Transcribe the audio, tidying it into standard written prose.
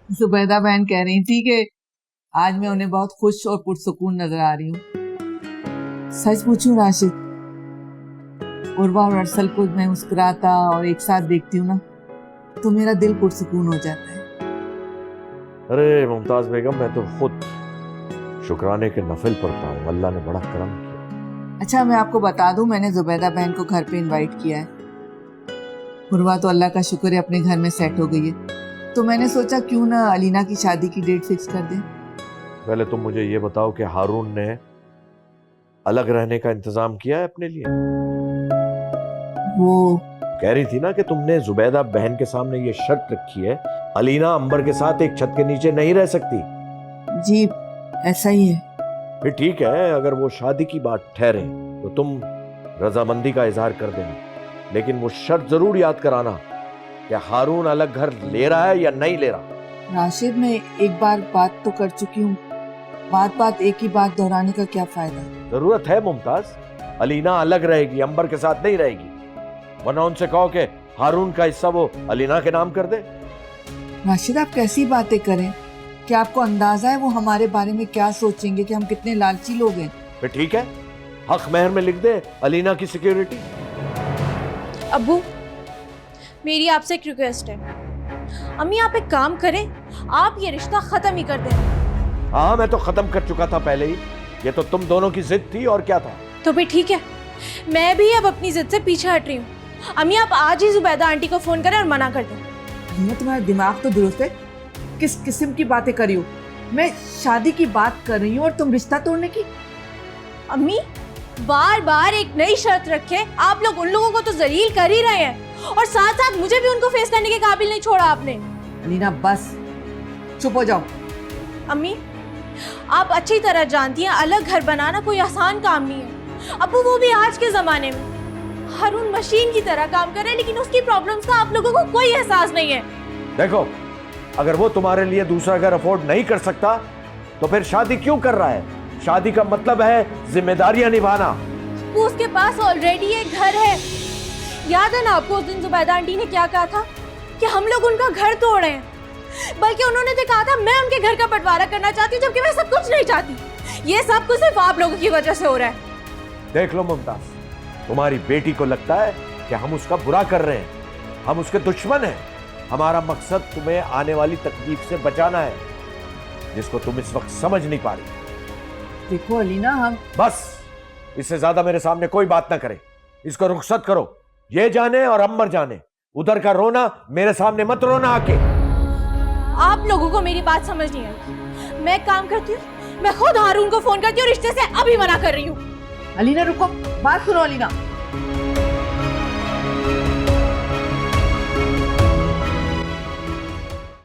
जुबैदा बहन कह रही थी कि आज मैं उन्हें बहुत खुश और पुरसुकून नजर आ रही हूँ। सच पूछूं राशिद, उर्वा और अरसल को मैं मुस्कुराता और एक साथ देखती हूँ ना तो मेरा दिल पुरसुकून हो जाता है। अरे मुमताज बेगम, मैं तो खुद शुक्राने के नफिल पढ़ता हूँ, अल्लाह ने बड़ा करम किया। अच्छा, मैं आपको बता दूं, मैंने जुबैदा बहन को घर पे इनवाइट किया है। उर्वा तो अल्लाह का शुक्र है अपने घर में सेट हो गई है, तो मैंने सोचा क्यों ना अलीना की शादी की डेट फिक्स कर दें। पहले तुम मुझे ये बताओ कि हारून ने अलग रहने का इंतजाम किया है अपने लिए? वो कह रही थी ना कि तुमने जुबैदा बहन के सामने ये शर्त रखी है, अलीना अंबर के साथ एक छत के नीचे नहीं रह सकती। जी ऐसा ही है। फिर ठीक है, अगर वो शादी की बात ठहरे तो तुम रजामंदी का इजहार कर देना, लेकिन वो शर्त जरूर याद कराना कि हारून अलग घर ले रहा है या नहीं ले रहा। राशिद, मैं एक बार बात तो कर चुकी हूँ, बात बात एक ही बात दोहराने का क्या फायदा। जरूरत है मुमताज, अलीना अलग रहेगी, अंबर के साथ नहीं रहेगी, वरना उनसे कहो कि हारून का हिस्सा वो अलीना के नाम कर दे। राशिद, आप कैसी बातें करें? क्या आपको अंदाजा है वो हमारे बारे में क्या सोचेंगे कि हम कितने लालची लोग हैं? फिर ठीक है, हक महर में लिख दे अलीना की सिक्योरिटी। अब्बू, मेरी आपसे एक रिक्वेस्ट है। अम्मी, आप एक काम करें, आप ये रिश्ता खत्म ही कर दें। हाँ, मैं तो खत्म कर चुका था पहले ही, ये तो तुम दोनों की जिद थी और क्या था। तो फिर ठीक है, मैं भी अब अपनी जिद से पीछे हट रही हूँ। अम्मी, आप आज ही जुबैदा आंटी को फोन करें और मना कर दें। तुम्हारा दिमाग तो दुरुस्त है, किस किस्म की बातें कर रही हो? मैं शादी की बात कर रही हूँ और तुम रिश्ता तोड़ने की। अम्मी, बार बार एक नई शर्त रखे, आप लोग उन लोगों को तो जलील कर ही रहे हैं और साथ साथ मुझे भी उनको फेस करने के काबिल नहीं छोड़ा आपने। अलीना बस चुप हो जाओ। अम्मी, आप अच्छी तरह जानती हैं अलग घर बनाना कोई आसान काम नहीं है। अब्बू, वो भी आज के जमाने में। हारून मशीन की तरह काम कर रहे हैं, लेकिन उसकी प्रॉब्लम्स का आप लोगों को कोई एहसास नहीं है। देखो, अगर वो तुम्हारे लिए दूसरा घर अफोर्ड नहीं कर सकता तो फिर शादी क्यों कर रहा है? शादी का मतलब है जिम्मेदारियां निभाना। वो उसके पास ऑलरेडी एक घर है। याद है ना आपको उस दिन जुबैदा आंटी ने क्या कहा था कि हम लोग उनका घर तोड़ रहे हैं, बल्कि उन्होंने तो कहा था मैं उनके घर का बंटवारा करना चाहती हूँ, जबकि मैं सब कुछ नहीं चाहती। ये सब कुछ सिर्फ आप लोगों की वजह से हो रहा है। देख लो मुमताज, तुम्हारी बेटी को लगता है कि हम उसका बुरा कर रहे हैं, हम उसके दुश्मन हैं। हमारा मकसद तुम्हें आने वाली तकलीफ से बचाना है, जिसको तुम इस वक्त समझ नहीं पा रही। देखो अलीना, हम बस इससे ज्यादा मेरे सामने कोई बात ना करे, इसको रुखसत करो। ये जाने और अम्बर जाने, उधर का रोना मेरे सामने मत रोना आके। आप लोगों को मेरी बात समझ नहीं आई। मैं काम करती हूँ, मैं खुद हारून को फोन करती हूँ और रिश्ते से अभी मना कर रही हूँ। अलीना रुको, बात सुनो अलीना।